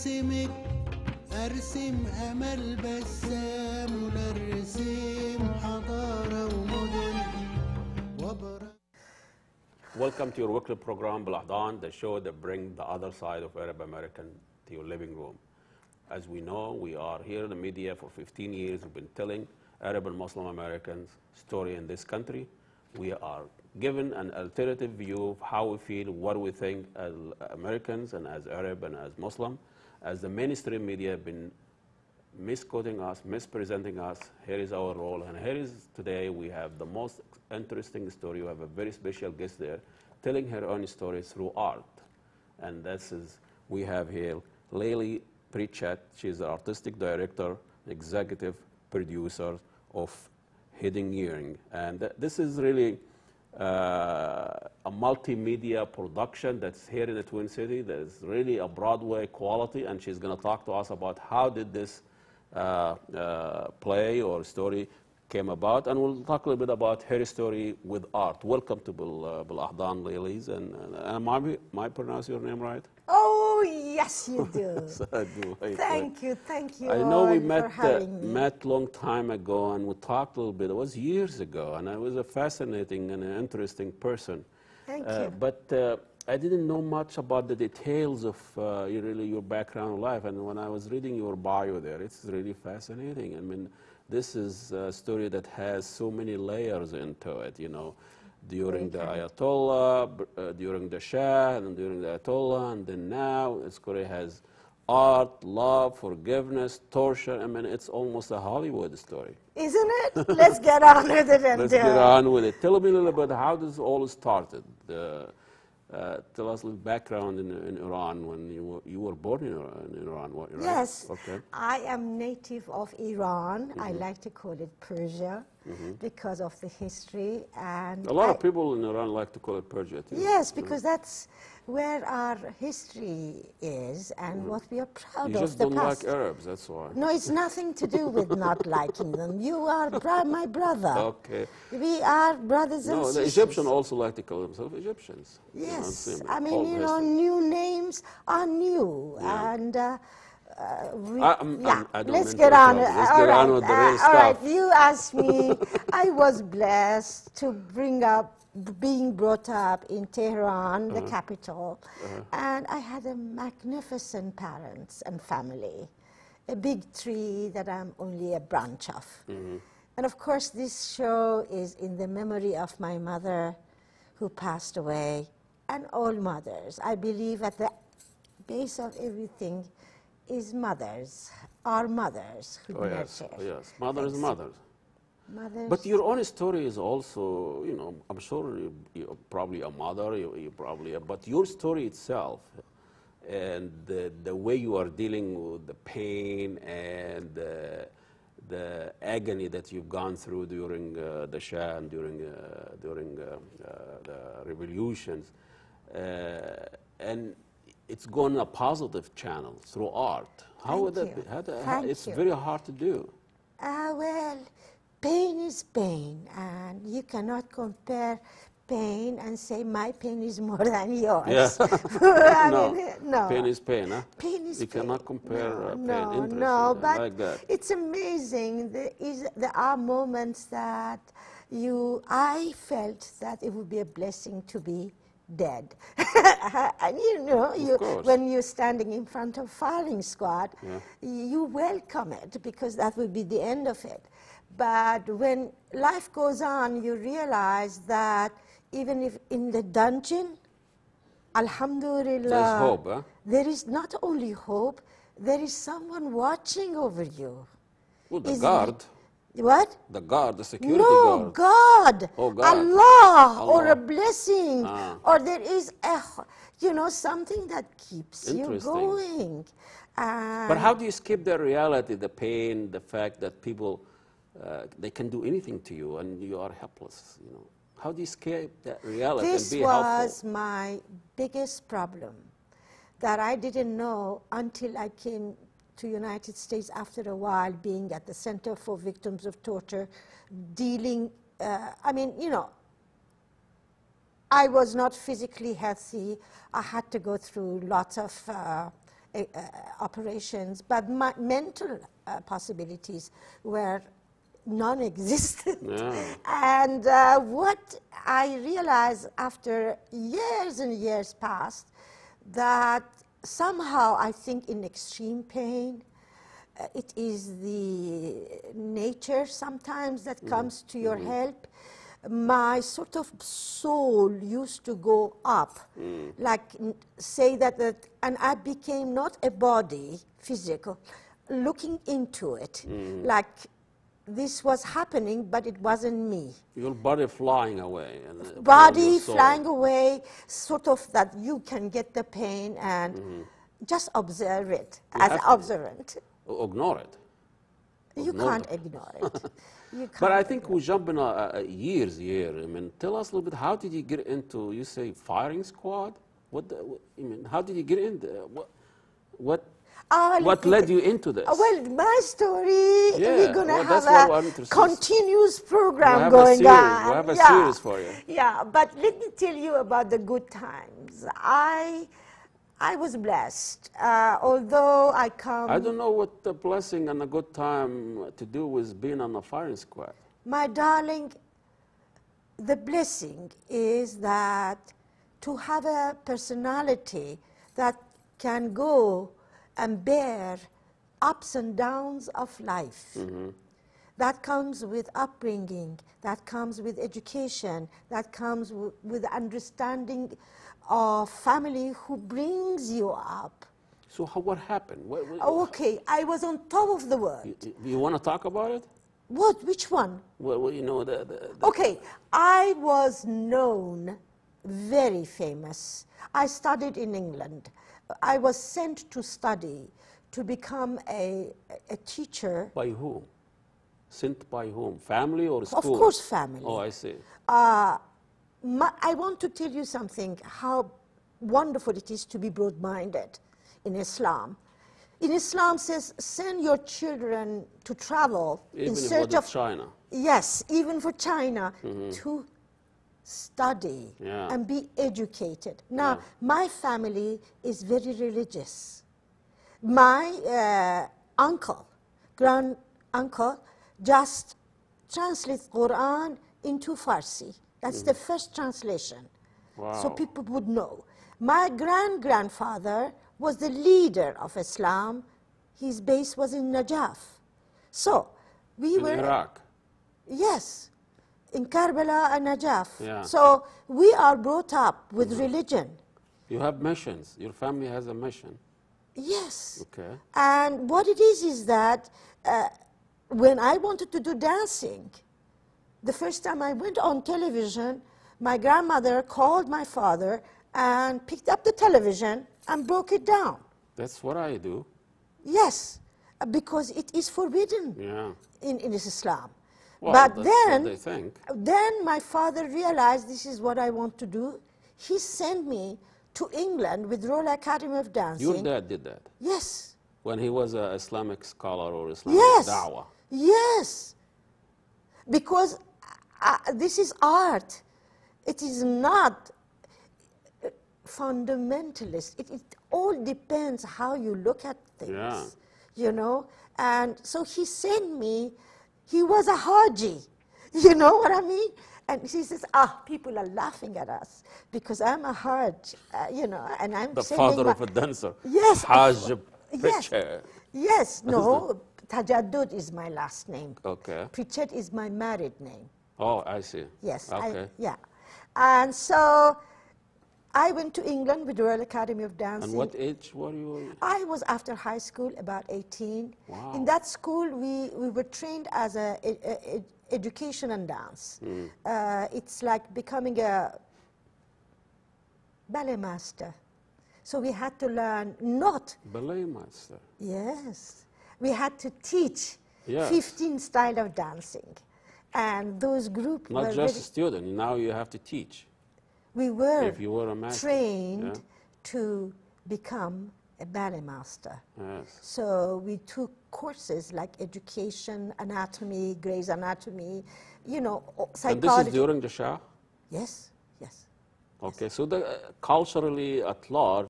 أرسمك أرسم أمل بسام ونرسم حضارة ومدن وبرا. Welcome to your weekly program, BelAhdan, the show that brings the other side of Arab American to your living room. As we know, we are here in the media for 15 years. We've been telling Arab and Muslim Americans story in this country. We are given an alternative view of how we feel, what we think as Americans and as Arab and as Muslim. As the mainstream media have been misquoting us, mispresenting us, here is our role. And here is today we have the most interesting story. We have a very special guest there telling her own story through art. And this is, we have here Leili Prischet. She's the artistic director, executive producer of Hidden Hearing. And this is really a multimedia production that's here in the Twin Cities. There's really a Broadway quality, and she's going to talk to us about how did this play or story came about, and we'll talk a little bit about her story with art. Welcome to BelAhdan, ladies, and am I pronounce your name right? Oh, yes, you do. So I do. Thank you I know we met long time ago, and we talked a little bit. It was years ago, and I was a fascinating and an interesting person. Thank you. But I didn't know much about the details of your background in life, and when I was reading your bio there, it's really fascinating. I mean, this is a story that has so many layers into it, you know, during the Ayatollah, during the Shah, and during the Ayatollah, and then now this story has art, love, forgiveness, torture. I mean, it's almost a Hollywood story. Isn't it? Let's get on with it. Let's get on with it. Tell me a little bit how this all started. Tell us a little background in Iran when you were born in Iran. Right? Yes. Okay. I am native of Iran. I like to call it Persia because of the history. And a lot of people in Iran like to call it Persia too. Yes, because that's where our history is and what we are proud of. You just don't like Arabs, that's why. No, it's nothing to do with not liking them. You are my brother. Okay. We are brothers and sisters. No, the Egyptians also like to call themselves Egyptians. Yes. You know, I mean, you know, new names are new. Yeah. And let's get on. Let's get on with the real stuff. All right, you asked me. I was blessed to being brought up in Tehran, the capital, and I had a magnificent parents and family, a big tree that I'm only a branch of. And of course, this show is in the memory of my mother who passed away, and all mothers. I believe at the base of everything is mothers, our mothers who nurture. Yes, mothers, mothers. Mothers. But your own story is also, you know, I'm sure you're probably a mother, but your story itself and the way you are dealing with the pain and the agony that you've gone through during the Shah and during the revolutions, and it's gone a positive channel through art. How would that be? It's very hard to do. Well, pain is pain, and you cannot compare pain and say my pain is more than yours. Yeah. No, pain is pain, huh? Pain is you pain. cannot compare pain. No, but like that. It's amazing. There are moments that I felt that it would be a blessing to be dead. And you know, when you're standing in front of firing squad, you welcome it because that will be the end of it. But when life goes on, you realize that even if in the dungeon, alhamdulillah, there's hope, huh? There is not only hope, there is someone watching over you. Well, the guard. What? The guard, the security guard. No, God. Oh, God. Allah, or a blessing, or there is something that keeps you going. But how do you escape the reality, the pain, the fact that people, they can do anything to you and you are helpless, you know? How do you escape that reality and be helpful? This was my biggest problem that I didn't know until I came to United States after a while, being at the Center for Victims of Torture, dealing, I was not physically healthy. I had to go through lots of operations, but my mental possibilities were non-existent. Yeah. And what I realized after years and years passed, that somehow I think in extreme pain, it is the nature sometimes that comes to your help. My sort of soul used to go up, like say that, and I became not a body, physical, looking into it, like this was happening, but it wasn't me. Your body flying away. And Body flying away, sort of that you can get the pain and just observe it as observant. Ignore it. You can't ignore it. You But I can't think ignore we jump in years here. I mean, tell us a little bit, how did you get into, you say, firing squad? I mean, how did you get in there? What led you into this? Well, my story, Yeah, we're going to well, have that's what I'm a interested. continuous program We'll going have on. We'll have a series for you. Yeah, but let me tell you about the good times. I was blessed, although I come... I don't know what the blessing and a good time to do with being on the firing squad. My darling, the blessing is that to have a personality that can go and bear ups and downs of life. That comes with upbringing, that comes with education, that comes with understanding of family who brings you up. So what happened? Okay, I was on top of the world. You want to talk about it? What? Which one? Well, you know, Okay, I was known, very famous. I studied in England. I was sent to study, to become a teacher. By whom? Sent by whom? Family or school? Of course, family. Oh, I see. I want to tell you something, how wonderful it is to be broad-minded in Islam. In Islam says, send your children to travel in search of China. Yes, even for China, to study and be educated. Now, my family is very religious. My uncle, grand-uncle, just translates Quran into Farsi. That's the first translation. Wow. So people would know. My grandfather was the leader of Islam. His base was in Najaf. So we were... In Iraq? Yes, in Karbala and Najaf. Yeah. So we are brought up with religion. You have missions. Your family has a mission. Yes. Okay. And what it is that when I wanted to do dancing, the first time I went on television, my grandmother called my father and picked up the television and broke it down. That's what I do. Yes, because it is forbidden in Islam. Well, but that's then, what they think. Then my father realized this is what I want to do. He sent me to England with Royal Academy of Dancing. Your dad did that? Yes. When he was an Islamic scholar or Islamic da'wah? Yes. Because this is art. It is not fundamentalist. It all depends how you look at things, you know. And so he sent me, he was a Haji, you know what I mean? And he says, people are laughing at us because I'm a Hajj, you know, and I'm the sending father of a dancer. Yes. Hajj Prischet. Yes, no, Tajaddud is my last name. Okay. Prischet is my married name. Oh, I see. Yes. Okay. And so I went to England with the Royal Academy of Dancing. And what age were you? I was after high school, about 18. Wow. In that school, we were trained as education and dance. It's like becoming a ballet master. So we had to learn not... Ballet master? Yes. We had to teach 15 styles of dancing. And those groups were... Not just a student, now you have to teach. We were, if you were a master. trained to become a ballet master. Yes. So we took courses like education, anatomy, Gray's Anatomy, you know, psychology. And this is during the Shah? Yes, yes. Okay, so culturally at large,